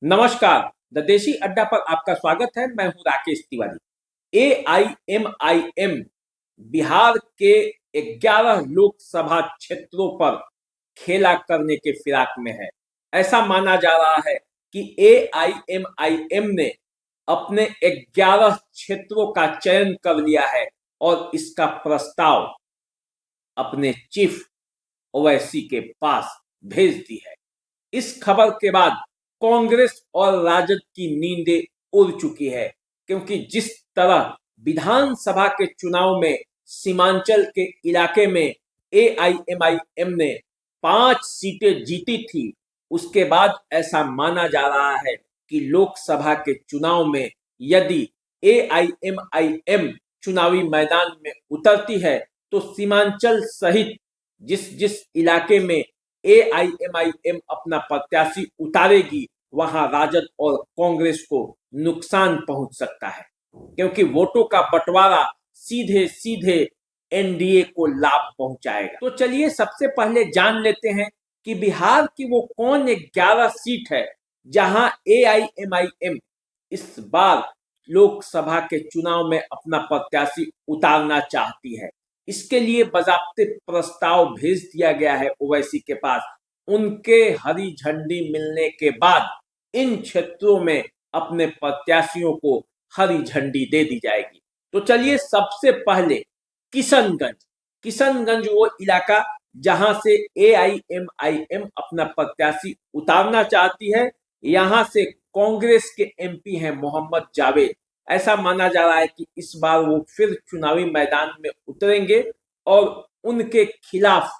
नमस्कार। द देशी अड्डा पर आपका स्वागत है। मैं हूं राकेश तिवारी। एआईएमआईएम बिहार के 11 लोकसभा क्षेत्रों पर खेला करने के फिराक में है। ऐसा माना जा रहा है कि एआईएमआईएम ने अपने 11 क्षेत्रों का चयन कर लिया है और इसका प्रस्ताव अपने चीफ ओवैसी के पास भेज दी है। इस खबर के बाद कांग्रेस और राजद की नींदें उड़ चुकी है, क्योंकि जिस तरह विधानसभा के चुनाव में सीमांचल के इलाके में एआईएमआईएम ने 5 सीटें जीती थी, उसके बाद ऐसा माना जा रहा है कि लोकसभा के चुनाव में यदि एआईएमआईएम चुनावी मैदान में उतरती है तो सीमांचल सहित जिस जिस इलाके में एआईएमआईएम अपना प्रत्याशी उतारेगी वहां राजद और कांग्रेस को नुकसान पहुंच सकता है, क्योंकि वोटों का बंटवारा सीधे सीधे एनडीए को लाभ पहुंचाएगा। तो चलिए सबसे पहले जान लेते हैं कि बिहार की वो कौन 11 सीट है जहां एआईएमआईएम इस बार लोकसभा के चुनाव में अपना प्रत्याशी उतारना चाहती है। इसके लिए बाकायदे प्रस्ताव भेज दिया गया है ओवैसी के पास। उनके हरी झंडी मिलने के बाद इन क्षेत्रों में अपने प्रत्याशियों को हरी झंडी दे दी जाएगी। तो चलिए सबसे पहले किशनगंज वो इलाका जहां से एआईएमआईएम अपना प्रत्याशी उतारना चाहती है। यहां से कांग्रेस के एमपी हैं मोहम्मद जावेद। ऐसा माना जा रहा है कि इस बार वो फिर चुनावी मैदान में उतरेंगे और उनके खिलाफ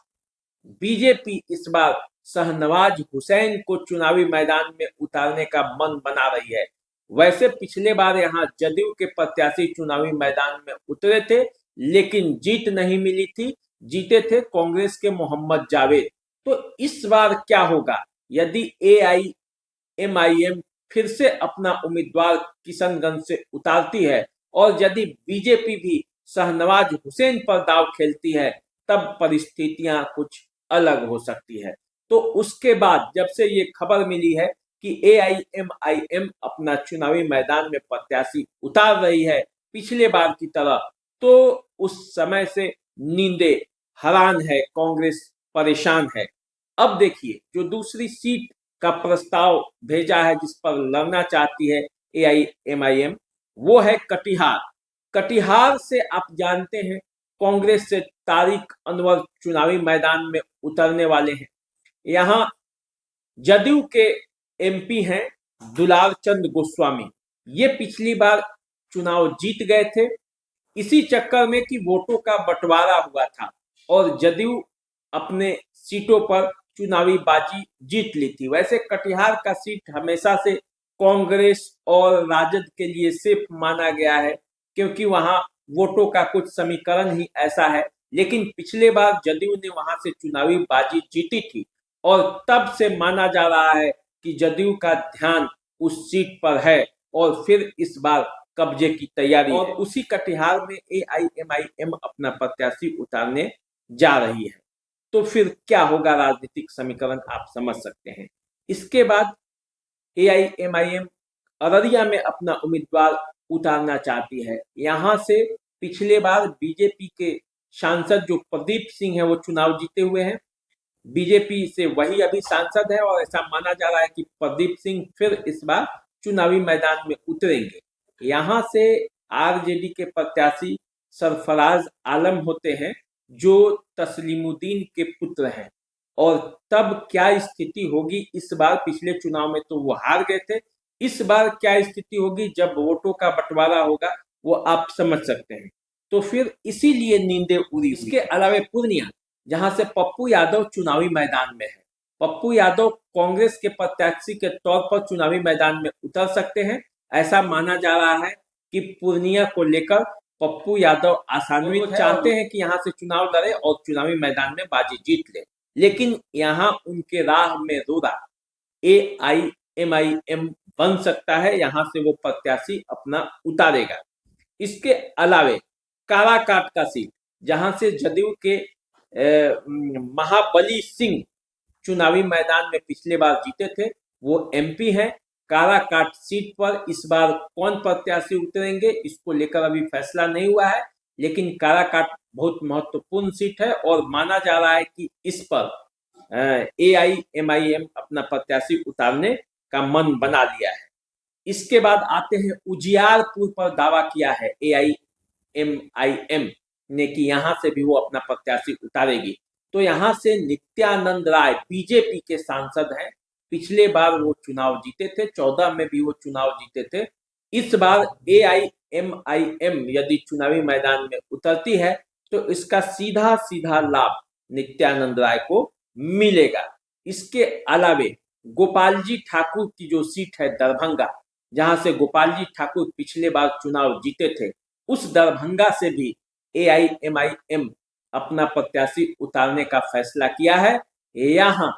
बीजेपी इस बार शहनवाज हुसैन को चुनावी मैदान में उतारने का मन बना रही है। वैसे पिछले बार यहाँ जदयू के प्रत्याशी चुनावी मैदान में उतरे थे, लेकिन जीत नहीं मिली थी। जीते थे कांग्रेस के मोहम्मद जावेद। तो इस बार क्या होगा यदि एआईएमआईएम फिर से अपना उम्मीदवार किशनगंज से उतारती है और यदि बीजेपी भी शहनवाज हुसैन पर दांव खेलती है, तब परिस्थितियां कुछ अलग हो सकती है। तो उसके बाद जब से ये खबर मिली है कि एआईएमआईएम अपना चुनावी मैदान में प्रत्याशी उतार रही है पिछले बार की तरह, तो उस समय से नींदें हरान है, कांग्रेस परेशान है। अब देखिए जो दूसरी सीट का प्रस्ताव भेजा है जिस पर लड़ना चाहती है एआईएमआईएम, वो है कटिहार। कटिहार से आप जानते हैं कांग्रेस से तारिक अनवर चुनावी मैदान में उतरने वाले हैं। यहाँ जदयू के एमपी हैं दुलार चंद गोस्वामी। ये पिछली बार चुनाव जीत गए थे, इसी चक्कर में कि वोटों का बंटवारा हुआ था और जदयू अपने सीटों पर चुनावी बाजी जीत ली थी। वैसे कटिहार का सीट हमेशा से कांग्रेस और राजद के लिए सेफ माना गया है, क्योंकि वहां वोटों का कुछ समीकरण ही ऐसा है। लेकिन पिछले बार जदयू ने वहां से चुनावी बाजी जीती थी और तब से माना जा रहा है कि जदयू का ध्यान उस सीट पर है और फिर इस बार कब्जे की तैयारी और उसी कटिहार में एआईएमआईएम अपना प्रत्याशी उतारने जा रही है। तो फिर क्या होगा राजनीतिक समीकरण आप समझ सकते हैं। इसके बाद एआईएमआईएम अररिया में अपना उम्मीदवार उतारना चाहती है। यहाँ से पिछले बार बीजेपी के सांसद जो प्रदीप सिंह है वो चुनाव जीते हुए हैं। बीजेपी से वही अभी सांसद है और ऐसा माना जा रहा है कि प्रदीप सिंह फिर इस बार चुनावी मैदान में उतरेंगे। यहाँ से आरजेडी के प्रत्याशी सरफराज आलम होते हैं जो तस्लीमुद्दीन के पुत्र हैं। और तब क्या स्थिति होगी इस बार, पिछले चुनाव में तो वो हार गए थे, इस बार क्या स्थिति होगी जब वोटों का बंटवारा होगा वो आप समझ सकते हैं। तो फिर इसीलिए नींदें उड़ी। इसके अलावा पूर्णिया जहां से पप्पू यादव चुनावी मैदान में है। पप्पू यादव कांग्रेस के प्रत्याशी के तौर पर चुनावी मैदान में उतर सकते हैं। ऐसा माना जा रहा है कि पूर्णिया को लेकर पप्पू यादव आसानी चाहते हैं कि यहां से चुनाव लड़े और चुनावी मैदान में बाजी जीत ले, लेकिन यहाँ उनके राह में रोड़ा एआईएमआईएम बन सकता है। यहाँ से वो प्रत्याशी अपना उतारेगा। इसके अलावे काराकाट का सीट जहां से जदयू के महाबली सिंह चुनावी मैदान में पिछले बार जीते थे, वो एमपी हैं काराकाट सीट पर इस बार कौन प्रत्याशी उतरेंगे इसको लेकर अभी फैसला नहीं हुआ है, लेकिन काराकाट बहुत महत्वपूर्ण सीट है और माना जा रहा है कि इस पर AIMIM अपना प्रत्याशी उतारने का मन बना लिया है। इसके बाद आते हैं उजियारपुर पर दावा किया है AIMIM ने कि यहाँ से भी वो अपना प्रत्याशी उतारेगी। तो यहाँ से नित्यानंद राय बीजेपी के सांसद हैं, पिछले बार वो चुनाव जीते थे, 14 में भी वो चुनाव जीते थे। इस बार AIMIM यदि चुनावी मैदान में उतरती है तो इसका सीधा सीधा लाभ नित्यानंद राय को मिलेगा। इसके अलावे गोपाल जी ठाकुर की जो सीट है दरभंगा, जहां से गोपाल जी ठाकुर पिछले बार चुनाव जीते थे, उस दरभंगा से भी AIMIM अपना प्रत्याशी उतारने का फैसला किया है। यहाँ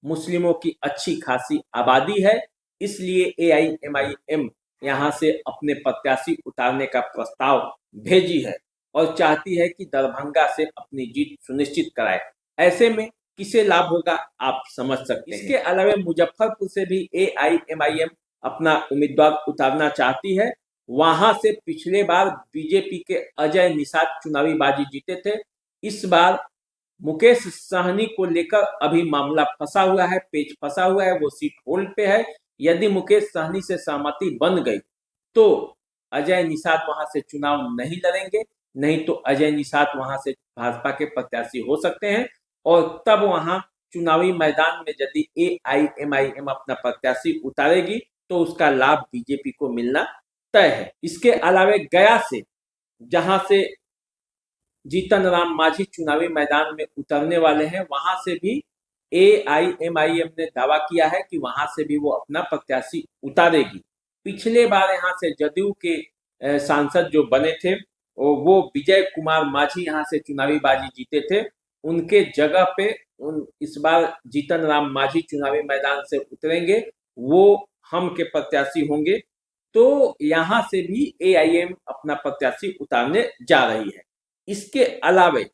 मुस्लिमों की अच्छी खासी आबादी है, इसलिए AIMIM यहाँ से अपने प्रत्याशी उतारने का प्रस्ताव भेजी है और चाहती है कि दरभंगा से अपनी जीत सुनिश्चित कराए। ऐसे में किसे लाभ होगा आप समझ सकते हैं। इसके अलावा मुजफ्फरपुर से भी AIMIM अपना उम्मीदवार उतारना चाहती है। वहां से पिछले बार बीजेपी के अजय निषाद चुनावी बाजी जीते थे। इस बार मुकेश सहनी को लेकर अभी मामला फंसा हुआ है, पेच फंसा हुआ है, वो सीट होल्ड पे है। यदि मुकेश सहनी से सहमति बन गई तो अजय निषाद वहां से चुनाव नहीं लड़ेंगे, नहीं तो अजय निषाद वहां से भाजपा के प्रत्याशी हो सकते हैं और तब वहां चुनावी मैदान में यदि AIMIM अपना प्रत्याशी उतारेगी तो उसका लाभ बीजेपी को मिलना तय है। इसके अलावा गया से, जहां से जीतन राम मांझी चुनावी मैदान में उतरने वाले हैं, वहां से भी AIMIM ने दावा किया है कि वहां से भी वो अपना प्रत्याशी उतारेगी। पिछले बार यहाँ से जदयू के सांसद जो बने थे वो विजय कुमार मांझी यहाँ से चुनावी बाजी जीते थे, उनके जगह पे इस बार जीतन राम मांझी चुनावी मैदान से उतरेंगे, वो हम के प्रत्याशी होंगे। तो यहाँ से भी AIM अपना प्रत्याशी उतारने जा रही है। इसके अलावे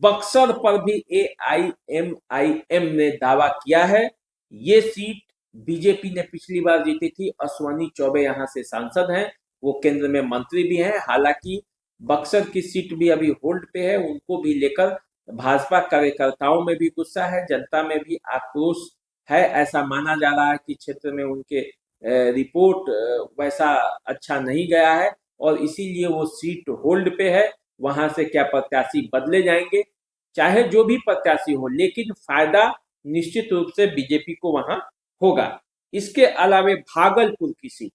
बक्सर पर भी AIMIM ने दावा किया है। ये सीट बीजेपी ने पिछली बार जीती थी, अश्वनी चौबे यहाँ से सांसद हैं, वो केंद्र में मंत्री भी हैं। हालांकि बक्सर की सीट भी अभी होल्ड पे है, उनको भी लेकर भाजपा कार्यकर्ताओं में भी गुस्सा है, जनता में भी आक्रोश है। ऐसा माना जा रहा है कि क्षेत्र में उनके रिपोर्ट वैसा अच्छा नहीं गया है और इसीलिए वो सीट होल्ड पे है। वहां से क्या प्रत्याशी बदले जाएंगे, चाहे जो भी प्रत्याशी हो, लेकिन फायदा निश्चित रूप से बीजेपी को वहां होगा। इसके अलावा भागलपुर की सीट,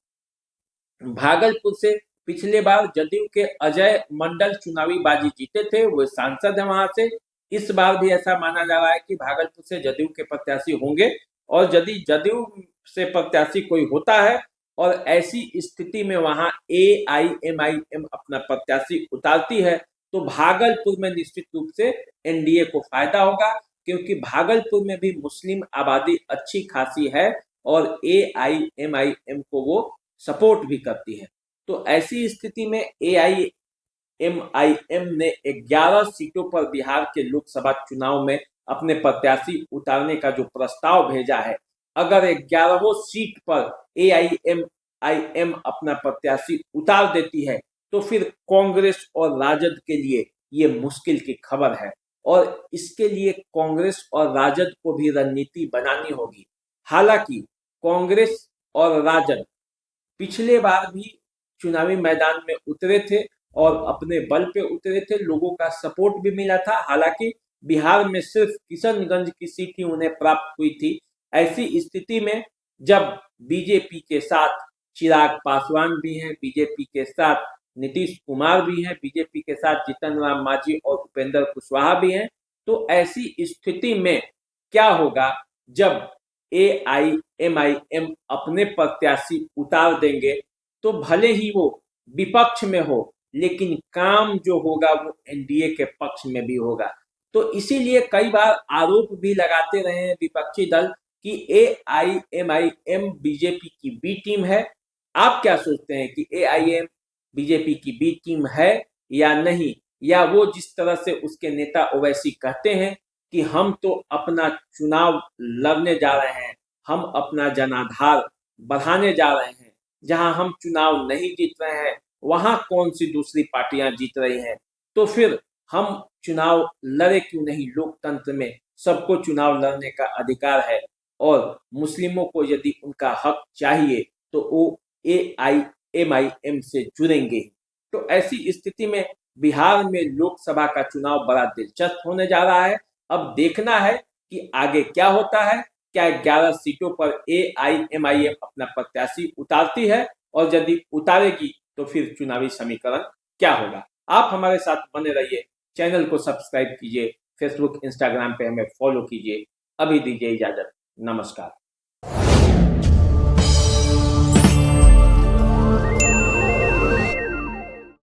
भागलपुर से पिछले बार जदयू के अजय मंडल चुनावी बाजी जीते थे, वो सांसद है वहां से। इस बार भी ऐसा माना जा रहा है कि भागलपुर से जदयू के प्रत्याशी होंगे और यदि जदयू से प्रत्याशी कोई होता है और ऐसी स्थिति में वहां AIMIM अपना प्रत्याशी उतारती है तो भागलपुर में निश्चित रूप से NDA को फायदा होगा, क्योंकि भागलपुर में भी मुस्लिम आबादी अच्छी खासी है और AIMIM को वो सपोर्ट भी करती है। तो ऐसी स्थिति में AIMIM ने 11 सीटों पर बिहार के लोकसभा चुनाव में अपने प्रत्याशी उतारने का जो प्रस्ताव भेजा है, अगर 11 सीट पर AIMIM अपना प्रत्याशी उतार देती है तो फिर कांग्रेस और राजद के लिए ये मुश्किल की खबर है और इसके लिए कांग्रेस और राजद को भी रणनीति बनानी होगी। हालांकि कांग्रेस और राजद पिछले बार भी चुनावी मैदान में उतरे थे और अपने बल पे उतरे थे, लोगों का सपोर्ट भी मिला था। हालांकि बिहार में सिर्फ किशनगंज की सीट ही उन्हें प्राप्त हुई थी। ऐसी स्थिति में जब बीजेपी के साथ चिराग पासवान भी हैं, बीजेपी के साथ नीतीश कुमार भी हैं, बीजेपी के साथ जीतन राम मांझी और उपेंद्र कुशवाहा भी हैं, तो ऐसी स्थिति में क्या होगा, जब AIMIM अपने प्रत्याशी उतार देंगे तो भले ही वो विपक्ष में हो, लेकिन काम जो होगा वो NDA के पक्ष में भी होगा। तो इसीलिए कई बार आरोप भी लगाते रहे हैं विपक्षी दल कि AIMIM बीजेपी की बी टीम है। आप क्या सोचते हैं कि AIM बीजेपी की बी टीम है या नहीं, या वो जिस तरह से उसके नेता ओवैसी कहते हैं कि हम तो अपना चुनाव लड़ने जा रहे हैं, हम अपना जनाधार बढ़ाने जा रहे हैं, जहां हम चुनाव नहीं जीत रहे हैं वहां कौन सी दूसरी पार्टियां जीत रही हैं, तो फिर हम चुनाव लड़े क्यों नहीं। लोकतंत्र में सबको चुनाव लड़ने का अधिकार है और मुस्लिमों को यदि उनका हक चाहिए तो वो AIMIM से जुड़ेंगे। तो ऐसी स्थिति में बिहार में लोकसभा का चुनाव बड़ा दिलचस्प होने जा रहा है। अब देखना है कि आगे क्या होता है। क्या 11 सीटों पर AIMIM अपना प्रत्याशी उतारती है, और यदि उतारेगी तो फिर चुनावी समीकरण क्या होगा। आप हमारे साथ बने रहिए, चैनल को सब्सक्राइब कीजिए, फेसबुक इंस्टाग्राम पे हमें फॉलो कीजिए। अभी दीजिए इजाजत, नमस्कार।